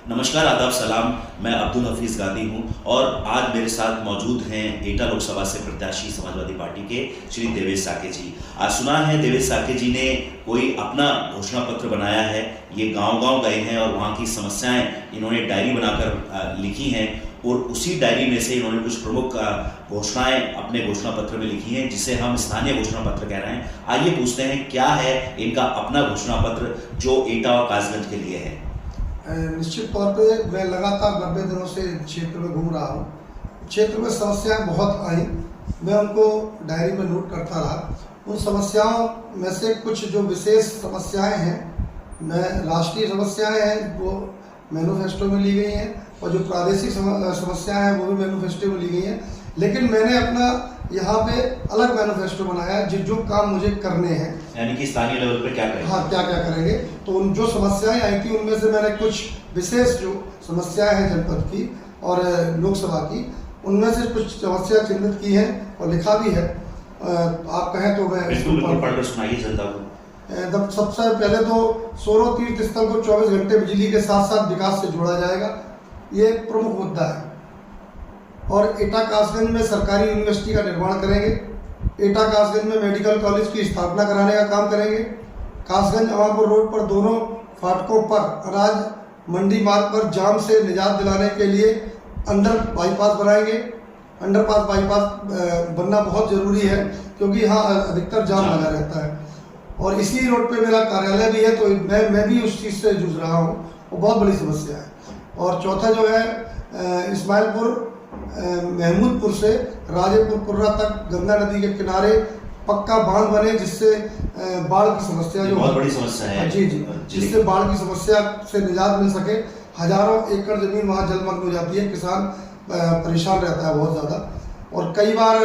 नमस्कार, आदाब, सलाम। मैं अब्दुल हफीज़ गांधी हूं और आज मेरे साथ मौजूद हैं एटा लोकसभा से प्रत्याशी समाजवादी पार्टी के श्री देवेश साके जी। आज सुना है देवेश साके जी ने कोई अपना घोषणा पत्र बनाया है। ये गांव-गांव गए हैं और वहां की समस्याएं इन्होंने डायरी बनाकर लिखी हैं और उसी डायरी में से इन्होंने कुछ प्रमुख घोषणाएं अपने घोषणा पत्र में लिखी हैं, जिसे हम स्थानीय घोषणा पत्र कह रहे हैं। आइए पूछते हैं क्या है इनका अपना घोषणा पत्र जो एटा और कासगंज के लिए है। निश्चित तौर पे मैं लगातार 90 दिनों से क्षेत्र में घूम रहा हूँ। क्षेत्र में समस्याएं बहुत आई, मैं उनको डायरी में नोट करता रहा। उन समस्याओं में से कुछ जो विशेष समस्याएं हैं, राष्ट्रीय समस्याएं हैं वो मैनिफेस्टो में ली गई हैं और जो प्रादेशिक समस्याएं हैं वो भी मैनिफेस्टो में ली गई हैं। लेकिन मैंने अपना यहाँ पे अलग मैनिफेस्टो बनाया है जो काम मुझे करने हैं, यानी कि स्थानीय लेवल पर क्या करेंगे। हाँ, क्या क्या करेंगे। तो उन जो समस्याएं आई थी उनमें से मैंने कुछ विशेष जो समस्याएं हैं जनपद की और लोकसभा की, उनमें से कुछ समस्या चिन्हित की है और लिखा भी है। आप कहें तो मैं बिल्कुल पढ़कर सुनाइए जनता को। सबसे पहले तो सोरो तीर्थ स्थल को 24 घंटे बिजली के साथ साथ विकास से जोड़ा जाएगा, ये एक प्रमुख मुद्दा है। और एटा कासगंज में सरकारी यूनिवर्सिटी का निर्माण करेंगे। एटा कासगंज में मेडिकल कॉलेज की स्थापना कराने का काम करेंगे। कासगंज अमापुर रोड पर दोनों फाटकों पर अनाज मंडी मार्ग पर जाम से निजात दिलाने के लिए अंडर बाईपास बनाएंगे। अंडरपास बाईपास बनना बहुत ज़रूरी है क्योंकि यहाँ अधिकतर जाम लगा रहता है और इसी रोड पे मेरा कार्यालय भी है, तो मैं भी उस चीज़ से जूझ रहा हूँ। वो बहुत बड़ी समस्या है। और चौथा जो है इस्माइलपुर महमूदपुर से राजेपुर कुर्रा तक गंगा नदी के किनारे पक्का बांध बने, जिससे बाढ़ की समस्या जो बहुत बड़ी समस्या है। जी, जिससे बाढ़ की समस्या से निजात मिल सके। हजारों एकड़ जमीन वहाँ जलमग्न हो जाती है, किसान परेशान रहता है बहुत ज़्यादा। और कई बार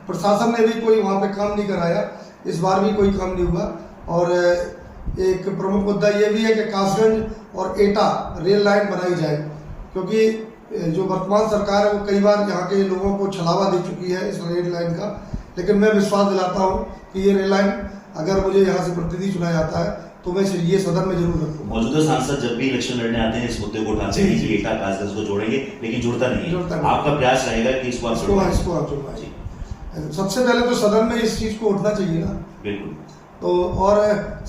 प्रशासन ने भी कोई वहाँ पे काम नहीं कराया, इस बार भी कोई काम नहीं हुआ। और एक प्रमुख मुद्दा ये भी है कि कासगंज और एटा रेल लाइन बनाई जाए, क्योंकि जो वर्तमान सरकार है वो कई बार यहाँ के लोगों को छलावा दे चुकी है इस रेल लाइन का। लेकिन मैं विश्वास दिलाता हूँ कि ये रेल लाइन अगर मुझे यहाँ से प्रतिनिधि चुना जाता है तो मैं ये सदन में जरूर रखूँगा। मौजूदा सांसद जब भी इलेक्शन लड़ने आते हैं इस मुद्दे को उठाते हैं कि एटा कासगंज को जोड़ेंगे, लेकिन जुड़ता नहीं है। आपका प्रयास रहेगा कि इसको आप जुड़वाएं। सबसे पहले तो सदन में इस चीज को उठना चाहिए ना। बिल्कुल। तो और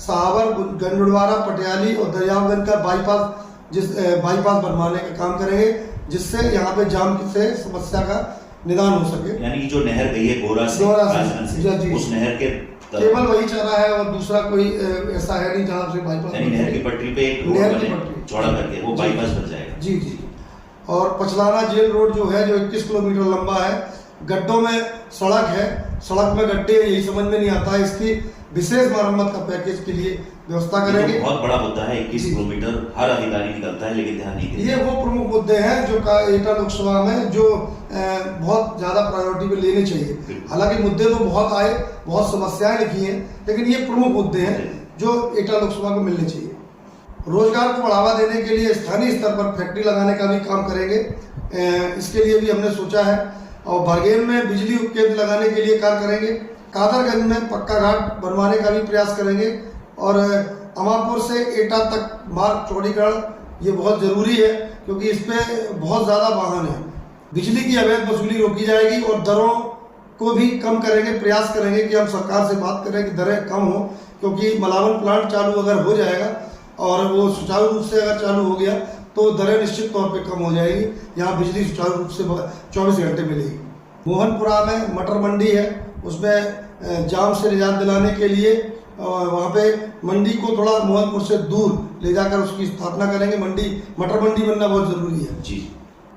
सावर गंडुड़वारा पटियाली और दरियागंज का बाईपास बनवाने का काम करेंगे, जिससे यहाँ पे जाम से समस्या का निदान हो सके। यानी कि जो नहर गई है गोरा से उस नहर के केवल वही चला है और दूसरा कोई ऐसा है नहीं जहाँ से बाईपास। नहर की पटरी पे एक रोड चौड़ा करके वो बाईपास बन जाएगा। जी। और पचलाना जेल रोड जो है, जो 21 किलोमीटर लंबा है, गड्ढों में सड़क है, सड़क में गड्ढे, यही समझ में नहीं आता है। इसकी विशेष मरम्मत का पैकेज के लिए व्यवस्था करेंगे। बहुत बड़ा मुद्दा है, 21 किलोमीटर हर अधिकारी निकलता है लेकिन ध्यान नहीं देता। ये वो प्रमुख मुद्दे हैं जो एटा लोकसभा में जो बहुत ज्यादा प्रायोरिटी पे लेने चाहिए। हालांकि मुद्दे तो बहुत आए, बहुत समस्याएं लिखी हैं, लेकिन ये प्रमुख मुद्दे हैं जो एटा लोकसभा को मिलने चाहिए। रोजगार को बढ़ावा देने के लिए स्थानीय स्तर पर फैक्ट्री लगाने का भी काम करेंगे, इसके लिए भी हमने सोचा है। और बरगेन में बिजली उपकेंद्र लगाने के लिए कार्य करेंगे। कादरगंज में पक्का घाट बनवाने का भी प्रयास करेंगे। और अमापुर से एटा तक मार्ग चौड़ीकरण ये बहुत ज़रूरी है, क्योंकि इस पे बहुत ज़्यादा वाहन है। बिजली की अवैध वसूली रोकी जाएगी और दरों को भी कम करेंगे। प्रयास करेंगे कि हम सरकार से बात करें कि दरें कम हो, क्योंकि मलावन प्लांट चालू अगर हो जाएगा और वो सुचारू रूप से अगर चालू हो गया तो दरें निश्चित तौर पे कम हो जाएगी। यहाँ बिजली सुचारू रूप से 24 घंटे मिलेगी। मोहनपुरा में मटर मंडी है, उसमें जाम से निजात दिलाने के लिए वहाँ पे मंडी को थोड़ा मोहनपुर से दूर ले जाकर उसकी स्थापना करेंगे। मटर मंडी बनना बहुत ज़रूरी है जी।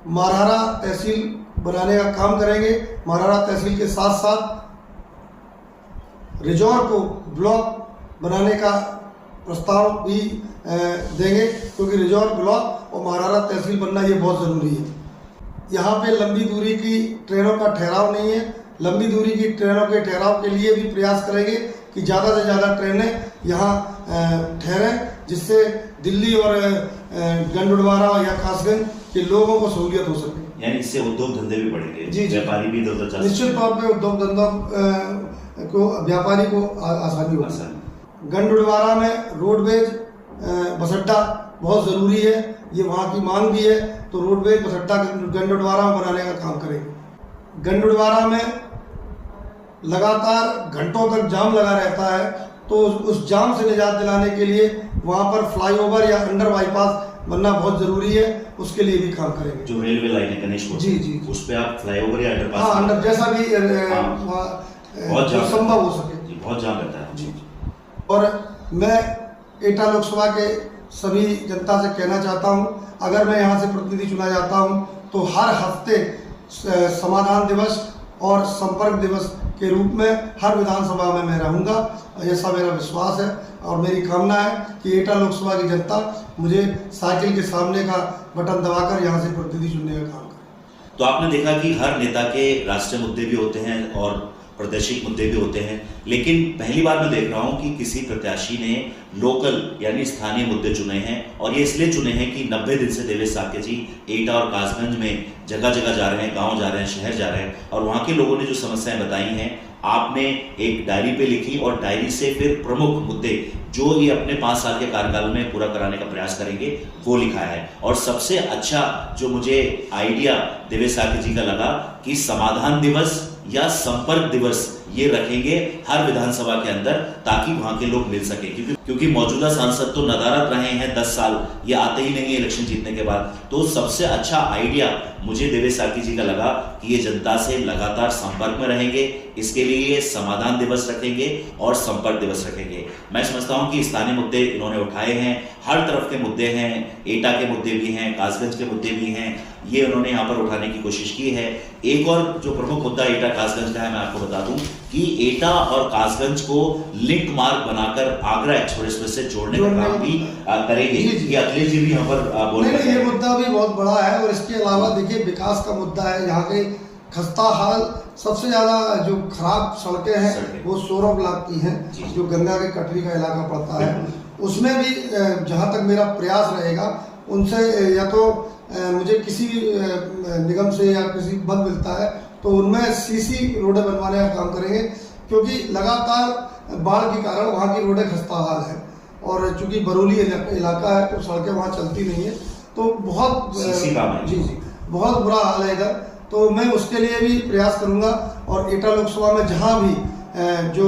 मारहारा तहसील बनाने का काम करेंगे। मारहारा तहसील के साथ साथ रिजौर को ब्लॉक बनाने का प्रस्ताव भी देंगे, क्योंकि रिजौर ब्लॉक और मारहारा तहसील बनना ये बहुत ज़रूरी है। यहाँ पे लंबी दूरी की ट्रेनों का ठहराव नहीं है। लंबी दूरी की ट्रेनों के ठहराव के लिए भी प्रयास करेंगे कि ज़्यादा से ज़्यादा ट्रेनें यहाँ ठहरें, जिससे दिल्ली और गंडुड़वारा या कासगंज के लोगों को सहूलियत हो सके। यानी इससे उद्योग धंधे भी बढ़ेंगे। जी, व्यापारी भी इधर उधर निश्चित तौर पे उद्योग धंधों को, व्यापारी को आसानी होगी। गंडुड़वारा में रोडवेज बस अड्डा बहुत ज़रूरी है, ये वहाँ की मांग भी है। तो रोडवेज बस अड्डा गंडोडवारा में बनाने का काम करेंगे। गंडोडवारा में लगातार घंटों तक जाम लगा रहता है, तो उस जाम से निजात दिलाने के लिए वहाँ पर फ्लाईओवर या अंडर बाईपास बनना बहुत ज़रूरी है, उसके लिए भी काम करेंगे। जो रेलवे लाइन है गणेशपुर, जी, उस पे आप फ्लाईओवर या अंडरपास, हाँ, अंडर जैसा भी बहुत जो संभव हो सके जी, बहुत जाम रहता है जी। और मैं एटा लोकसभा के सभी जनता से कहना चाहता हूँ, अगर मैं यहाँ से प्रतिनिधि चुना जाता हूँ तो हर हफ्ते समाधान दिवस और संपर्क दिवस के रूप में हर विधानसभा में मैं रहूँगा, ऐसा मेरा विश्वास है। और मेरी कामना है कि एटा लोकसभा की जनता मुझे साइकिल के सामने का बटन दबाकर यहाँ से प्रतिनिधि चुनने का काम करे। तो आपने देखा कि हर नेता के राष्ट्रीय मुद्दे भी होते हैं और प्रादेशिक मुद्दे भी होते हैं, लेकिन पहली बार मैं देख रहा हूं कि किसी प्रत्याशी ने लोकल यानी स्थानीय मुद्दे चुने हैं। और ये इसलिए चुने हैं कि 90 दिन से देवेश साके जी एटा और कासगंज में जगह जगह जा रहे हैं, गांव जा रहे हैं, शहर जा रहे हैं, और वहां के लोगों ने जो समस्याएं बताई हैं आपने एक डायरी पे लिखी, और डायरी से फिर प्रमुख मुद्दे जो ये अपने 5 साल के कार्यकाल में पूरा कराने का प्रयास करेंगे वो लिखा है। और सबसे अच्छा जो मुझे आइडिया देवेश साके जी का लगा कि समाधान दिवस या संपर्क दिवस ये रखेंगे हर विधानसभा के अंदर, ताकि वहां के लोग मिल सके, क्योंकि मौजूदा सांसद तो नदारद रहे हैं 10 साल, ये आते ही नहीं है इलेक्शन जीतने के बाद। तो सबसे अच्छा आइडिया मुझे देवेश साके जी का लगा कि ये जनता से लगातार संपर्क में रहेंगे, इसके लिए समाधान दिवस रखेंगे और संपर्क दिवस रखेंगे। मैं समझता हूं कि स्थानीय मुद्दे इन्होंने उठाए हैं, हर तरफ के मुद्दे हैं, एटा के मुद्दे भी हैं, कासगंज के मुद्दे भी हैं, ये उन्होंने यहाँ पर उठाने की कोशिश की है। एक और जो प्रमुख मुद्दा एटा कासगंज का है, मैं आपको बता दूं कि एटा और कासगंज को लिंक मार्ग बनाकर आगरा एक्सप्रेसवे से जोड़ने का काम भी करेंगे। ये अखिलेश जी भी यहाँ पर बोल रहे हैं। ये मुद्दा भी बहुत बड़ा है। और इसके अलावा देखिए विकास का मुद्दा है, यहाँ के खस्ता हाल, सबसे ज्यादा जो खराब सड़कें हैं वो 16 ब्लॉक की हैं, जो गंगा के कटरी का इलाका पड़ता है। उसमें भी जहाँ तक मेरा प्रयास रहेगा उनसे, या तो मुझे किसी निगम से या किसी बंद मिलता है तो उनमें सीसी रोडें बनवाने का काम करेंगे, क्योंकि लगातार बाढ़ के कारण वहाँ की रोडें खस्ता हाल है। और चूंकि बरौली इलाका है तो सड़कें वहाँ चलती नहीं है, तो बहुत जी बहुत बुरा हाल है इधर। तो मैं उसके लिए भी प्रयास करूंगा, और एटा लोकसभा में जहां भी जो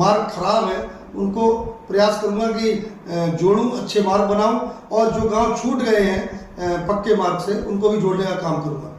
मार्ग खराब है उनको प्रयास करूंगा कि जोड़ूं, अच्छे मार्ग बनाऊं, और जो गांव छूट गए हैं पक्के मार्ग से उनको भी जोड़ने का काम करूंगा।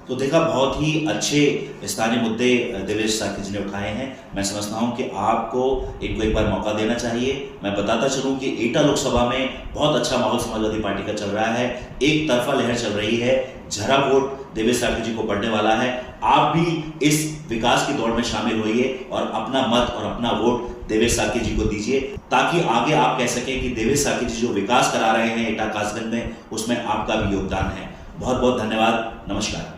तो देखा, बहुत ही अच्छे स्थानीय मुद्दे देवेश साके जी ने उठाए हैं। मैं समझता हूं कि आपको इनको एक बार मौका देना चाहिए। मैं बताता चलूं कि एटा लोकसभा में बहुत अच्छा माहौल समाजवादी पार्टी का चल रहा है, एक तरफा लहर चल रही है, झरा वोट देवेश साके जी को पड़ने वाला है। आप भी इस विकास की दौड़ में शामिल होइए और अपना मत और अपना वोट देवेश साके जी को दीजिए, ताकि आगे आप कह सकें कि देवेश साके जी जो विकास करा रहे हैं एटा कासगंज में, उसमें आपका भी योगदान है। बहुत बहुत धन्यवाद, नमस्कार।